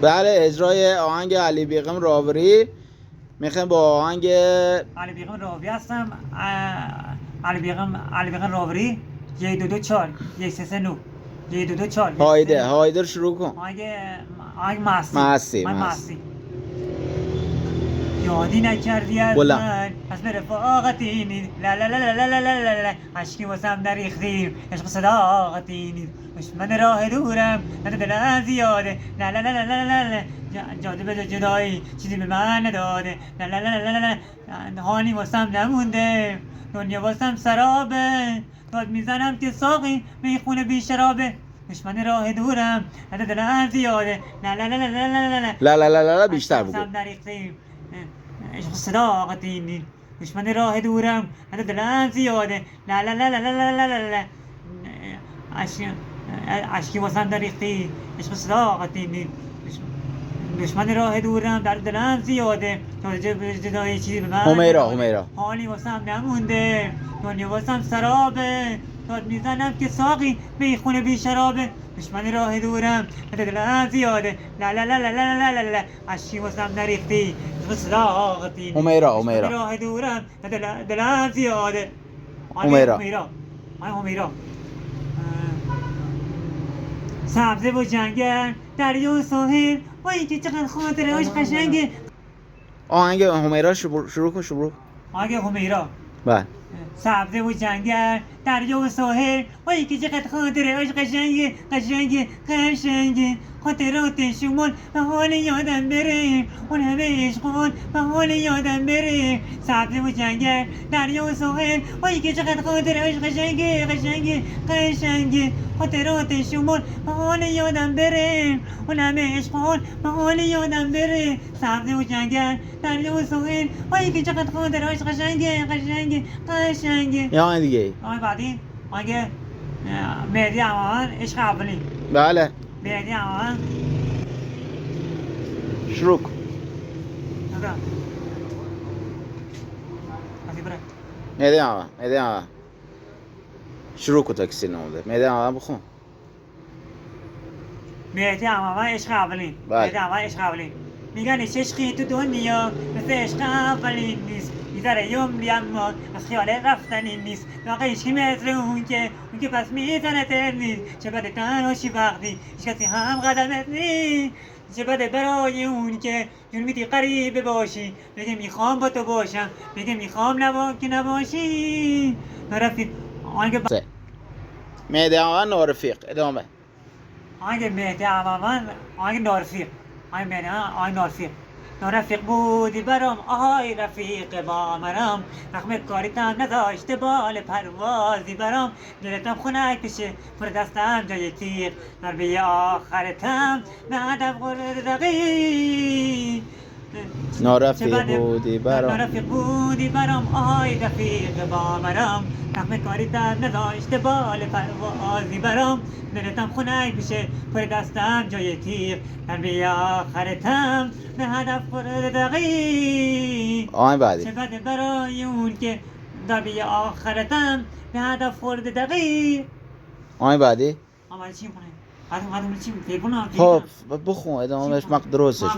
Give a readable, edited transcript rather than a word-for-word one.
بله، اجرای آهنگ علی بیغم راوری. میخوایم با آهنگ علی بیغم راوری هستم. علی بیغم راوری 1 2 2 4 1 3 3 9 1 2 2 4 هایده رو شروع کن. آهنگ مستی. یادی نکردی از من از رفاقتی نیست. لا لا لا لا لا لا لا لا عشقی واسم نریختیم، عشق صداقتی نیست. دشمن راه دورم نه دلم زیاده. لا لا لا لا لا لا جاذبه جدایی چیزی به من نداده. لا لا لا لا لا هانی واسم نمونده، دنیا واسم سرابه. داد میزنم که ساقی میخونه بی شرابه. دشمن راه دورم نه دلم زیاده. لا لا لا لا لا لا لا لا لا بیشتر بگو. عشق صداقتی نیست. دشمن راه دورم حتی دلم زیاده. لا لا لا لا لا لا لا لا عشقی واسم دریختی، عشق صداقتی نیست. دشمن راه دورم در دلم زیاده. جدایی چیزی به من همیرا حالی واسم نمونده، دنیا واسم سرابه. داد میزنم که ساقی میخونه بی شرابه. دشمن راه دورم حتی دلم زیاده. لا لا لا لا لا لا لا عشقی واسم نریختی، عشق صداقتی. همیرا دشمن راه دورم حتی دلم زیاده. همیرا سبزه و جنگل، دریا و ساحل، وای که چقدر خاطرهاش قشنگه. آهنگ همیرا شروع کن. آهنگ همیرا. بله. سبزه و جنگل، دریا و ساحل، وای که چقدر خاطرهاش قشنگه. خاطرات شمال به حال یادم بره، اون همه عشقان به حال یادم بره. سبزه و جنگل، دریا و ساحل، وای که چقدر خاطرهاش قشنگه. خاطرات شمال به حال یادم بره، اون همه عشقان به حال یادم بره. سبزه و جنگل، دریا و ساحل، وای که چقدر خاطرهاش قشنگه. یا آهنگ دیگه. آهنگ بعدی آهنگ مهدی امامان، عشق اولی. بله. مهدی امامان شروع کن. مهدی امامان شروع کن تا کسی نمونده. مهدی امامان بخون. مهدی امامان عشق اولی. مهدی امامان عشق اولی. میگن عشقی تو دنیا مثل عشق اولی نیست. میذاره یوم اما از خیال رفتنی نیست. داغ عشقی مثل اون که پس میزنه تر نیست. چه بده تنهاشی وقتی هیچ کسی هم قدمت نیست. چه بده برای اون که جون میدی قریبه باشی، بگه میخوام با تو باشم، بگه میخوام که نباشی. نرفیق مهدی امامان نارفیق. ادامه. آهنگ مهدی امامان آهنگ نارفیق. نارفیق بودی برام آهای رفیق با مرام. رقم کاریتم نداشته بال پروازی برام. دلتم خنک بشه پر دستم جای تیغ. ضربه آخرتم به هدف غرقی. نارفیق بودی برام آهای رفیق با مرام. رقم کاریتم نداشته بال پروازی برام. دلتم خنک بشه پر دستم جای تیغ. ضربه آخرتم به هدف خورد بعدی. چه بده برای اون که ضربه آخرتم به هدف خورد دقیق. بعدی. چی میکنه؟ خب بخون ادامهش درستش.